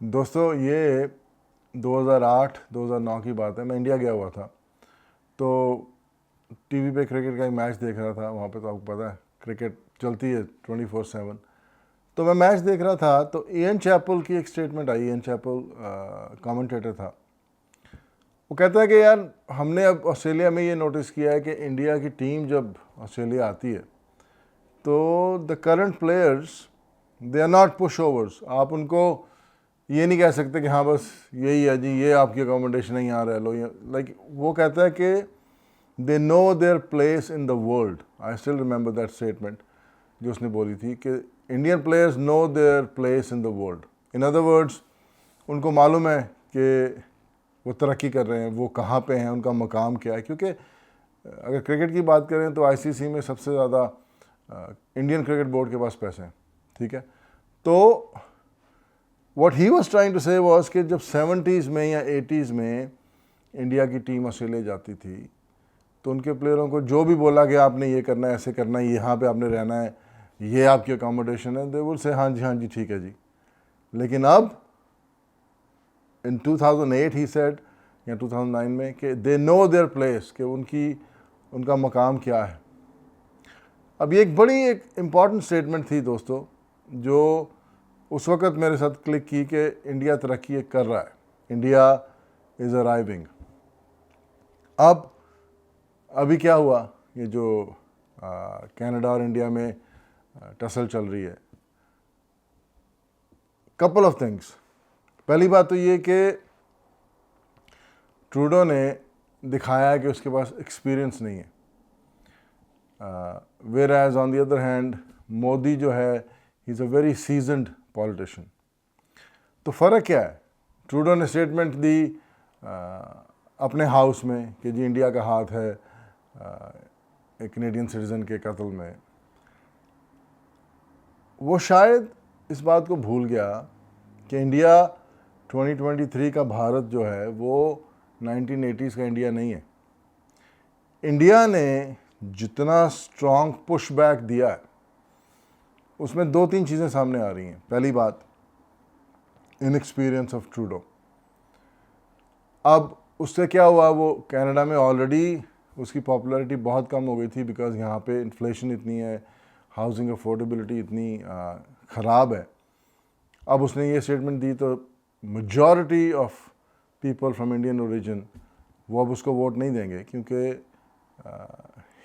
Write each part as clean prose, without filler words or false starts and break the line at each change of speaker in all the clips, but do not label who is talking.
दोस्तों ये 2008-2009 की बात है। मैं इंडिया गया हुआ था, तो टीवी पे क्रिकेट का एक मैच देख रहा था। वहाँ पे तो आपको पता है क्रिकेट चलती है 24/7। तो मैं मैच देख रहा था, तो इयन चैपल की एक स्टेटमेंट आई। इयन चैपल कमेंटेटर था। वो कहता है कि यार हमने अब ऑस्ट्रेलिया में ये नोटिस किया है कि इंडिया की टीम जब ऑस्ट्रेलिया आती है तो the current players they are not pushovers. आप उनको ये नहीं कह सकते कि हाँ बस यही है जी, ये आपकी अकोमोडेशन है, यहाँ रह लो। लाइक वो कहता है कि they know their place in the world. I still remember that statement जो उसने बोली थी कि Indian players know their place in the world. In other words, उनको मालूम है कि वो तरक्की कर रहे हैं, वो कहाँ पे हैं, उनका मकाम क्या है। क्योंकि अगर क्रिकेट की बात करें तो आईसीसी में सबसे ज़्यादा इंडियन क्रिकेट बोर्ड के पास पैसे हैं, ठीक है। तो what he was trying to say was कि जब 70s में या 80s में इंडिया की टीम ऑस्ट्रेलिया जाती थी तो उनके प्लेयरों को जो भी बोला कि आपने ये करना है, ऐसे करना है, यहाँ पे आपने रहना है, ये आपकी अकोमोडेशन है, दे विल से हाँ जी ठीक है जी। लेकिन अब इन 2008 ही सेड या 2009 में कि दे नो देयर प्लेस, कि उनका मकाम क्या है। अब ये एक इम्पॉर्टेंट स्टेटमेंट थी दोस्तों, जो उस वक़्त मेरे साथ क्लिक की कि इंडिया तरक्की कर रहा है, इंडिया इज़ अराइविंग। अभी क्या हुआ, ये जो कनाडा और इंडिया में टसल चल रही है। Couple of things. पहली बात तो ये कि ट्रूडो ने दिखाया है कि उसके पास एक्सपीरियंस नहीं है, whereas on the other hand Modi जो है he is a very seasoned politician. तो फ़र्क क्या है? ट्रूडो ने स्टेटमेंट दी अपने हाउस में कि जी इंडिया का हाथ है एक कैनेडियन सिटीज़न के कत्ल में। वो शायद इस बात को भूल गया कि इंडिया 2023 का भारत जो है वो 1980s का इंडिया नहीं है। इंडिया ने जितना स्ट्रॉन्ग पुश बैक दिया है उसमें 2-3 चीज़ें सामने आ रही हैं। पहली बात, इनएक्सपीरियंस ऑफ ट्रूडो। अब उससे क्या हुआ, वो कनाडा में ऑलरेडी उसकी पॉपुलैरिटी बहुत कम हो गई थी, बिकॉज यहाँ पे इन्फ्लेशन इतनी है, हाउसिंग अफोर्डेबिलिटी इतनी ख़राब है। अब उसने ये स्टेटमेंट दी तो majority of people from Indian origin वो अब उसको वोट नहीं देंगे, क्योंकि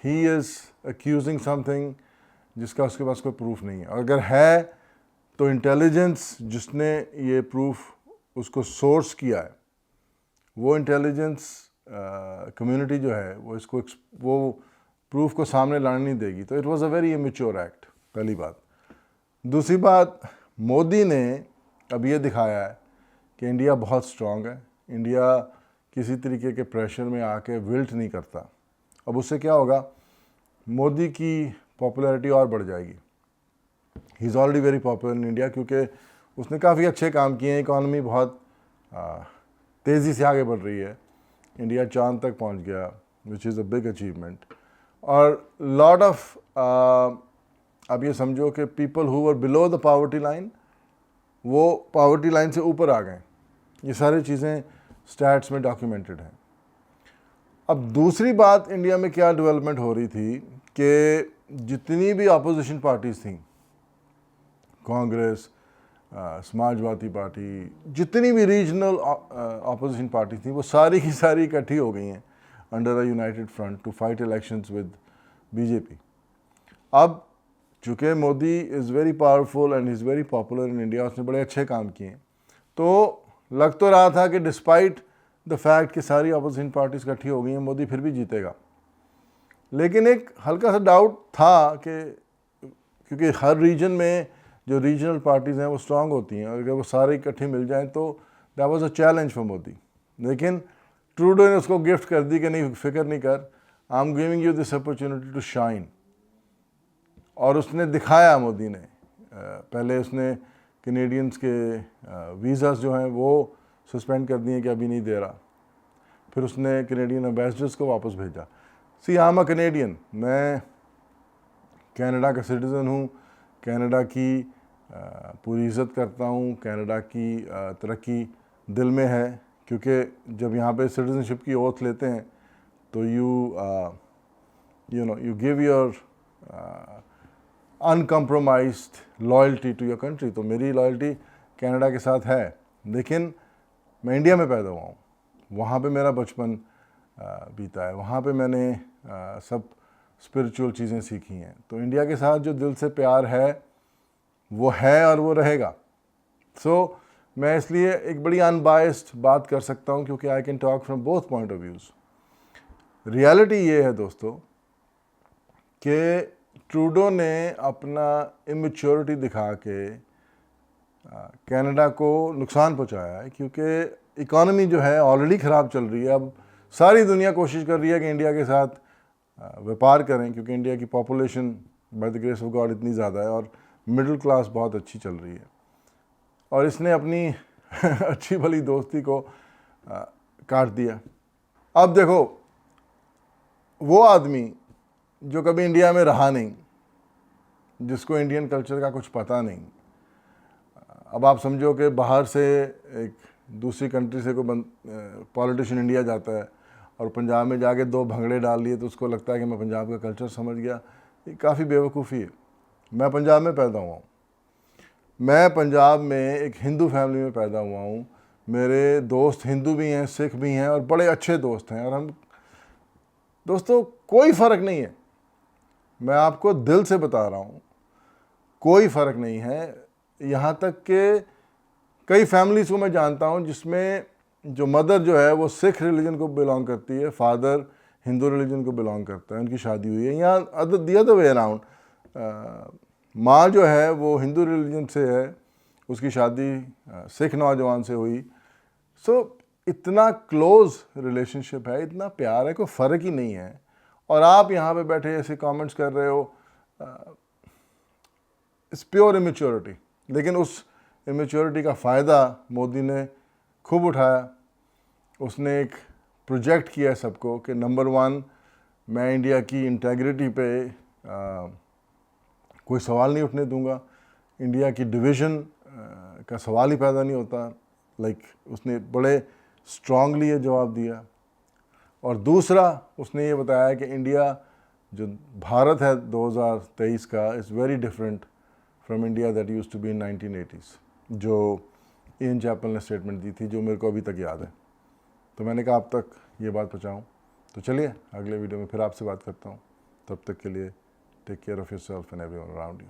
ही इज़ एक्यूजिंग समथिंग जिसका उसके पास कोई प्रूफ नहीं है। और अगर है तो इंटेलिजेंस जिसने ये प्रूफ उसको सोर्स किया है, वो इंटेलिजेंस कम्युनिटी जो है वो प्रूफ को सामने लाने नहीं देगी। तो it was a very immature act, पहली बात। दूसरी बात, मोदी ने अब ये दिखाया है कि इंडिया बहुत स्ट्रांग है, इंडिया किसी तरीके के प्रेशर में आके विल्ट नहीं करता। अब उससे क्या होगा, मोदी की पॉपुलैरिटी और बढ़ जाएगी। He is already very popular in India, क्योंकि उसने काफ़ी अच्छे काम किए हैं, इकॉनमी बहुत तेज़ी से आगे बढ़ रही है, इंडिया चांद तक पहुंच गया, which is a big achievement. और लॉट ऑफ अब ये समझो कि people who were below the poverty line वो पॉवर्टी लाइन से ऊपर आ गए। ये सारी चीज़ें स्टैट्स में डॉक्यूमेंटेड हैं। अब दूसरी बात, इंडिया में क्या डेवलपमेंट हो रही थी कि जितनी भी अपोजिशन पार्टीज़ थी, कांग्रेस, समाजवादी पार्टी, जितनी भी रीजनल अपोजिशन पार्टी थी, वो सारी की सारी इकट्ठी हो गई हैं under a united front to fight elections with BJP. अब चूँकि Modi is very powerful and is very popular in India, उसने बड़े अच्छे काम किए, तो लग तो रहा था कि डिस्पाइट द फैक्ट कि सारी अपोजिशन पार्टीज इकट्ठी हो गई हैं, मोदी फिर भी जीतेगा। लेकिन एक हल्का सा डाउट था कि क्योंकि हर रीजन में जो रीजनल पार्टीज़ हैं वो स्ट्रांग होती हैं, और अगर वो सारे इकट्ठे मिल जाएं तो that was a challenge for Modi. लेकिन ट्रूडो ने उसको गिफ्ट कर दी कि नहीं, फिक्र नहीं कर, I am giving you this opportunity to shine. और उसने दिखाया, मोदी ने पहले उसने कैनेडियंस के वीज़ास जो हैं वो सस्पेंड कर दिए कि अभी नहीं दे रहा। फिर उसने कैनेडियन एम्बेसडर्स को वापस भेजा। सी आई एम अ कैनेडियन, मैं कनाडा का सिटीज़न हूँ, कनाडा की पूरी इज़्ज़त करता हूँ। कनाडा की तरक्की दिल में है, क्योंकि जब यहाँ पे सिटीज़नशिप की ओथ लेते हैं तो you give your uncompromised loyalty to your country. तो मेरी लॉयल्टी कनाडा के साथ है, लेकिन मैं इंडिया में पैदा हुआ हूँ, वहाँ पे मेरा बचपन बीता है, वहाँ पे मैंने सब स्पिरिचुअल चीज़ें सीखी हैं। तो इंडिया के साथ जो दिल से प्यार है वो है और वो रहेगा। सो मैं इसलिए एक बड़ी अनबायस्ड बात कर सकता हूँ, क्योंकि I can talk from both point of views. Reality ये है दोस्तों कि ट्रूडो ने अपना इमेच्योरिटी दिखा के कनाडा को नुकसान पहुंचाया है, क्योंकि इकॉनमी जो है ऑलरेडी ख़राब चल रही है। अब सारी दुनिया कोशिश कर रही है कि इंडिया के साथ व्यापार करें, क्योंकि इंडिया की population by the grace of God इतनी ज़्यादा है और मिडिल क्लास बहुत अच्छी चल रही है। और इसने अपनी अच्छी भली दोस्ती को काट दिया। अब देखो, वो आदमी जो कभी इंडिया में रहा नहीं, जिसको इंडियन कल्चर का कुछ पता नहीं, अब आप समझो कि बाहर से एक दूसरी कंट्री से कोई पॉलिटिशियन इंडिया जाता है और पंजाब में जाके 2 भंगड़े डाल लिए तो उसको लगता है कि मैं पंजाब का कल्चर समझ गया। ये काफ़ी बेवकूफ़ी है। मैं पंजाब में पैदा हुआ हूँ, मैं पंजाब में एक हिंदू फैमिली में पैदा हुआ हूँ। मेरे दोस्त हिंदू भी हैं, सिख भी हैं और बड़े अच्छे दोस्त हैं। और हम दोस्तों, कोई फ़र्क नहीं है, मैं आपको दिल से बता रहा हूँ, कोई फ़र्क नहीं है। यहाँ तक कि कई फैमिलीज़ को मैं जानता हूँ जिसमें जो मदर जो है वो सिख रिलीजन को बिलोंग करती है, फादर हिंदू रिलीजन को बिलोंग करता है, उनकी शादी हुई है। यहाँ द अदर वे अराउंड, माँ जो है वो हिंदू रिलीजन से है, उसकी शादी सिख नौजवान से हुई। सो इतना क्लोज रिलेशनशिप है, इतना प्यार है, कोई फ़र्क ही नहीं है। और आप यहाँ पे बैठे ऐसे कमेंट्स कर रहे हो, इट्स प्योर इमेच्योरिटी। लेकिन उस इमेच्योरिटी का फ़ायदा मोदी ने खूब उठाया। उसने एक प्रोजेक्ट किया सबको कि नंबर 1, मैं इंडिया की इंटेग्रिटी पे कोई सवाल नहीं उठने दूंगा, इंडिया की डिवीज़न का सवाल ही पैदा नहीं होता। उसने बड़े स्ट्रांगली ये जवाब दिया। और दूसरा, उसने ये बताया कि इंडिया जो भारत है 2023 का is very different from India that used to be in 1980s, जो इयन चैपल ने स्टेटमेंट दी थी, जो मेरे को अभी तक याद है। तो मैंने कहा आप तक ये बात पहुँचाऊँ। तो चलिए अगले वीडियो में फिर आपसे बात करता हूँ। तब तक के लिए take care of yourself and everyone around you.